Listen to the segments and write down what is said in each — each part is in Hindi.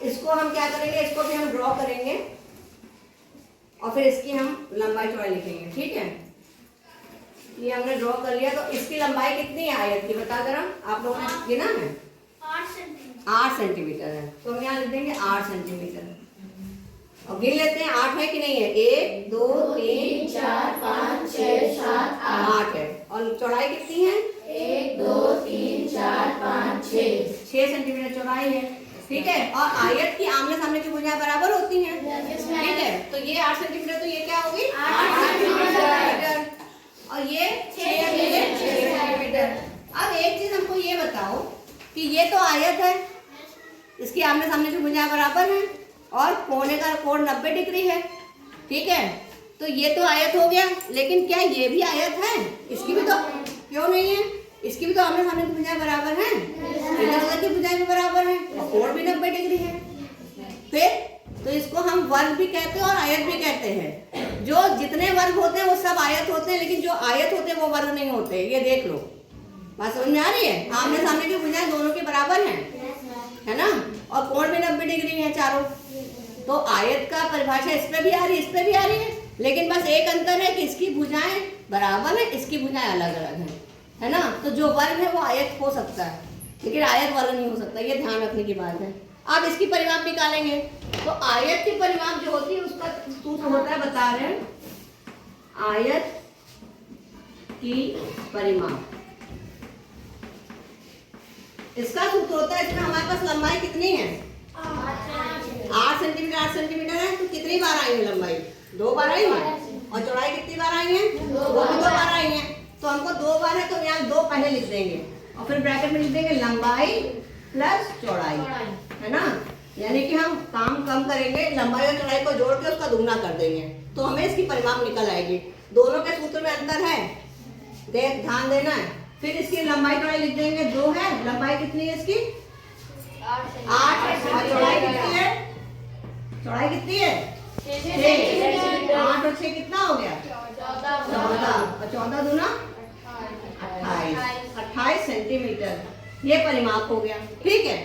इसको हम क्या करेंगे, इसको भी हम ड्रॉ करेंगे और फिर इसकी हम लंबाई चौड़ाई लिखेंगे। ठीक है, ये हमने ड्रॉ कर लिया। तो इसकी लंबाई कितनी है आयत की, बता जरा, आप लोगों ने गिना है? 8 सेंटीमीटर है। तो हम यहाँ लिख देंगे 8 सेंटीमीटर और गिन लेते हैं 8 है कि नहीं है। 1 2 3 4 5 6 7 8 है। और चौड़ाई कितनी है? 1 2 3 4 5 6 सेंटीमीटर चौड़ाई है। ठीक है, और आयत की आमने सामने की भुजाएं बराबर होती हैं। ठीक है, तो ये 8 सेंटीमीटर, तो ये क्या होगी 8 सेंटीमीटर और ये 6 सेंटीमीटर। अब एक चीज हमको ये बताओ कि ये तो आयत है, इसकी आमने सामने की भुजाएं बराबर हैं और कोने का कोण 90 डिग्री है। ठीक है, तो ये तो आयत हो गया, लेकिन क्या ये भी आयत है? इसकी भी तो, क्यों नहीं है, इसकी भी तो आमने सामने की भुजाएं बराबर हैं, इधर की भुजाएं भी बराबर हैं और कोण भी 90 डिग्री है। फिर तो इसको हम वर्ग भी कहते हैं और आयत भी कहते हैं। जो जितने वर्ग होते हैं वो सब आयत होते हैं, लेकिन जो आयत होते हैं वो वर्ग नहीं होते। ये देख लो, बात समझ में आ रही है? आमने सामने की भुजाएं दोनों के बराबर हैं, है ना, और कोण भी 90 डिग्री है चारों। तो आयत का परिभाषा इस पे भी आ रही है, इस पे भी आ रही है, लेकिन बस एक अंतर है कि इसकी भुजाएं बराबर है, इसकी भुजाएं अलग अलग हैं, है ना। तो जो वर्ग है वो आयत हो सकता है, लेकिन आयत वर्ग नहीं हो सकता, ये ध्यान रखने की बात है। अब इसकी परिमाप निकालेंगे। तो आयत की परिमाप जो होती है उसका सूत्र होता है, बता रहे हैं, आयत की परिमाप, इसका सूत्र होता है, इसमें हमारे पास लंबाई कितनी है 8 सेंटीमीटर। 8 सेंटीमीटर है तो कितनी बार आई है लंबाई? 2 बार आई है। और चौड़ाई कितनी बार आई है? 2 बार आई है। तो हमको 2 बार है तो यहाँ 2 पहले लिख देंगे और फिर ब्रैकेट में लिख देंगे लंबाई प्लस चौड़ाई, है ना। यानी कि हम काम कम करेंगे, लंबाई और चौड़ाई को जोड़ के उसका दुगना कर देंगे तो हमें इसकी परिमाप निकल आएगी। दोनों के सूत्र में अंतर है, ध्यान देना है। फिर इसकी लंबाई चौड़ाई लिख देंगे, 2 है, लंबाई कितनी है इसकी 8 और चौड़ाई कितनी है? चौड़ाई कितनी है 6। 8 और 6 कितना हो गया 14 और 14 दूना 28 सेंटीमीटर। ये परिमाप हो गया। ठीक है,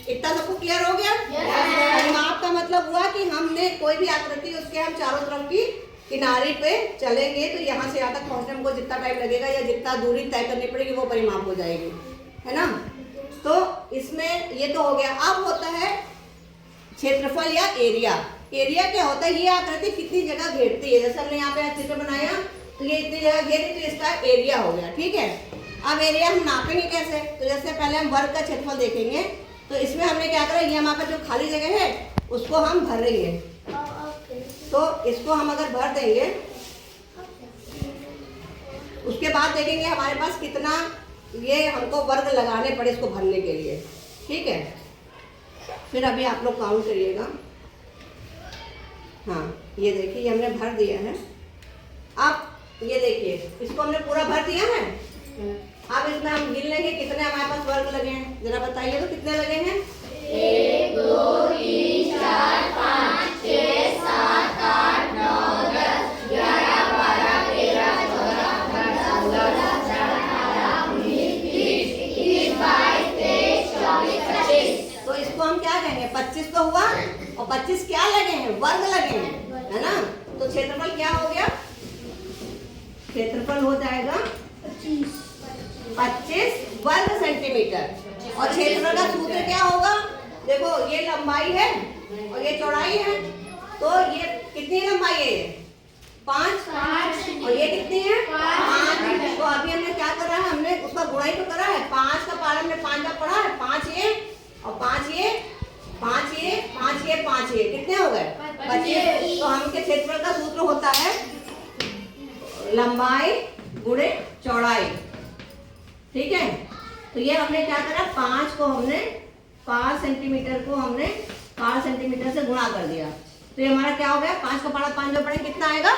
इतना सबको क्लियर हो गया? परिमाप का मतलब हुआ कि हमने कोई भी आकृति, उसके हम चारों तरफ की किनारे पे चलेंगे तो यहाँ से यहाँ तक पहुँचने में जितना टाइम लगेगा या जितना दूरी तय करनी पड़ेगी वो परिमाप हो जाएगी, है ना। तो इसमें ये तो हो गया। अब होता है क्षेत्रफल या एरिया। एरिया क्या होता है? ये आकृति कितनी जगह घेरती है। जैसे हमने यहाँ पे चित्र बनाया तो ये इतनी जगह घेरी तो इसका एरिया हो गया। ठीक है, अब एरिया हम नापेंगे कैसे? तो जैसे पहले हम वर्ग का क्षेत्रफल देखेंगे तो इसमें हमने क्या करा, ये हमारे पास जो खाली जगह है उसको हम भरेंगे। तो इसको हम अगर भर देंगे उसके बाद देखेंगे हमारे पास कितना ये हमको वर्ग लगाने पड़े इसको भरने के लिए। ठीक है, फिर अभी आप लोग काउंट करिएगा। हाँ, ये देखिए, ये हमने भर दिया है। अब ये देखिए, इसको हमने पूरा भर दिया है। अब इसमें हम गिन लेंगे कितने हमारे पास वर्ग लगे हैं, जरा बताइए तो कितने लगे हैं? 1 2 3 4 5 6 7 8 9 10 11 12 13 14 15 16 17 18 19 20 21 22 23 24 25। तो इसको हम क्या कहेंगे? 25 तो हुआ और 25 क्या लगे हैं? वर्ग लगे हैं, है ना। तो क्षेत्रफल क्या हो गया? क्षेत्रफल हो जाएगा 25 वर्ग सेंटीमीटर। और क्षेत्रफल का सूत्र क्या होगा? देखो, ये लंबाई है और ये चौड़ाई है, तो ये कितनी लंबाई है? 5 और ये कितनी है 5। तो अभी हमने क्या करा है? हमने उसका गुणाई तो करा है। 5 का पारा हमने 5 का पढ़ा है, 5 ये और 5 ये 5 ये 5 ये 5 ये, कितने हो गए 25। तो हमके क्षेत्रफल का सूत्र होता है लंबाई गुणे चौड़ाई। ठीक है, तो ये हमने क्या करा, 5 को हमने 5 सेंटीमीटर को हमने 5 सेंटीमीटर से गुणा कर दिया। तो ये हमारा क्या हो गया? 5 का पढ़ा 5 जो पढ़े कितना आएगा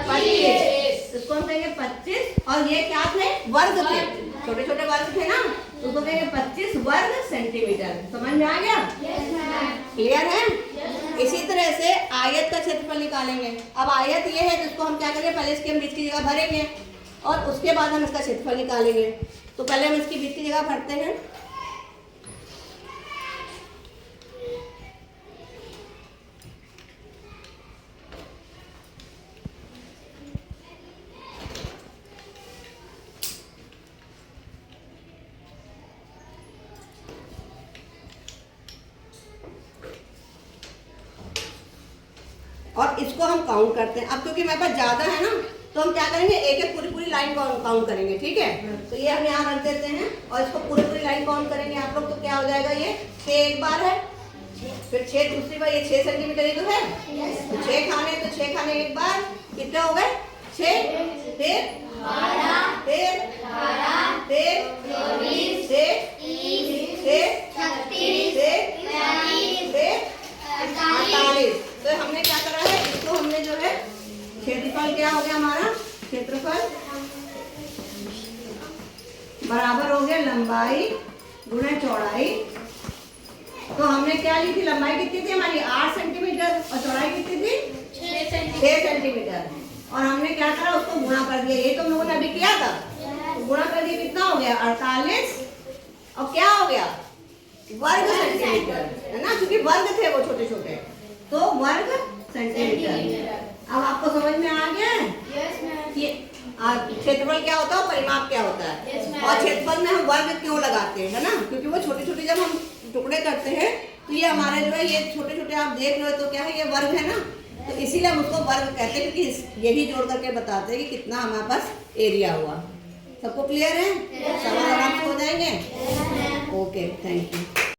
25। इसको हम कहेंगे 25। और ये क्या थे? वर्ग थे, छोटे छोटे वर्ग थे ना, तो उसको कहेंगे 25 वर्ग सेंटीमीटर। समझ में आ गया? क्लियर है? इसी तरह से आयत का क्षेत्रफल निकालेंगे। अब आयत ये है जिसको हम क्या करेंगे, पहले इसके हम बीच की जगह भरेंगे और उसके बाद हम इसका क्षेत्रफल निकालेंगे। तो पहले हम इसकी बीच की जगह भरते हैं। और इसको हम काउंट करते हैं। अब क्योंकि मेरे पास ज़्यादा है ना, तो हम क्या करेंगे, एक एक पूरी लाइन काउंट करेंगे, ठीक है। तो ये हम यहाँ रख देते हैं और इसको पूरी लाइन काउंट करेंगे आप लोग। तो क्या हो जाएगा, ये 6 एक बार है, फिर 6 दूसरी बार, ये 6 सेंटीमीटर ही तो है। तो 6 खाने, तो 6 खाने एक बार कितने हो गए, 6, फिर 12, फिर 24, फिर 36, फिर 48। तो हमने क्या करा है, इसको हमने जो है क्षेत्रफल क्या हो गया हमारा, क्षेत्रफल बराबर हो गया लंबाई गुणा चौड़ाई। तो हमने क्या ली थी, लंबाई कितनी थी हमारी 8 सेंटीमीटर और चौड़ाई कितनी थी 6 सेंटीमीटर। और हमने क्या करा, उसको गुणा कर दिया। ये तो हम लोगों ने अभी किया था, गुणा कर दिया, कितना हो गया 48 और क्या हो गया वर्ग सेंटीमीटर, है ना, क्योंकि वर्ग थे वो छोटे छोटे, तो वर्ग सेंटीमीटर। अब आपको समझ में आ गया है कि क्षेत्रफल क्या होता है और परिमाप क्या होता है। और क्षेत्रफल में हम वर्ग क्यों लगाते हैं, है ना, क्योंकि वो छोटे छोटे जब हम टुकड़े करते हैं तो ये हमारे जो है, ये छोटे छोटे आप देख रहे हो तो क्या है, ये वर्ग है ना, तो इसीलिए हम उसको वर्ग कहते हैं, क्योंकि यही जोड़ करके बताते हैं कि कितना हमारे पास एरिया हुआ। सबको क्लियर है, सवाल आराम से हो जाएंगे। Okay, thank you.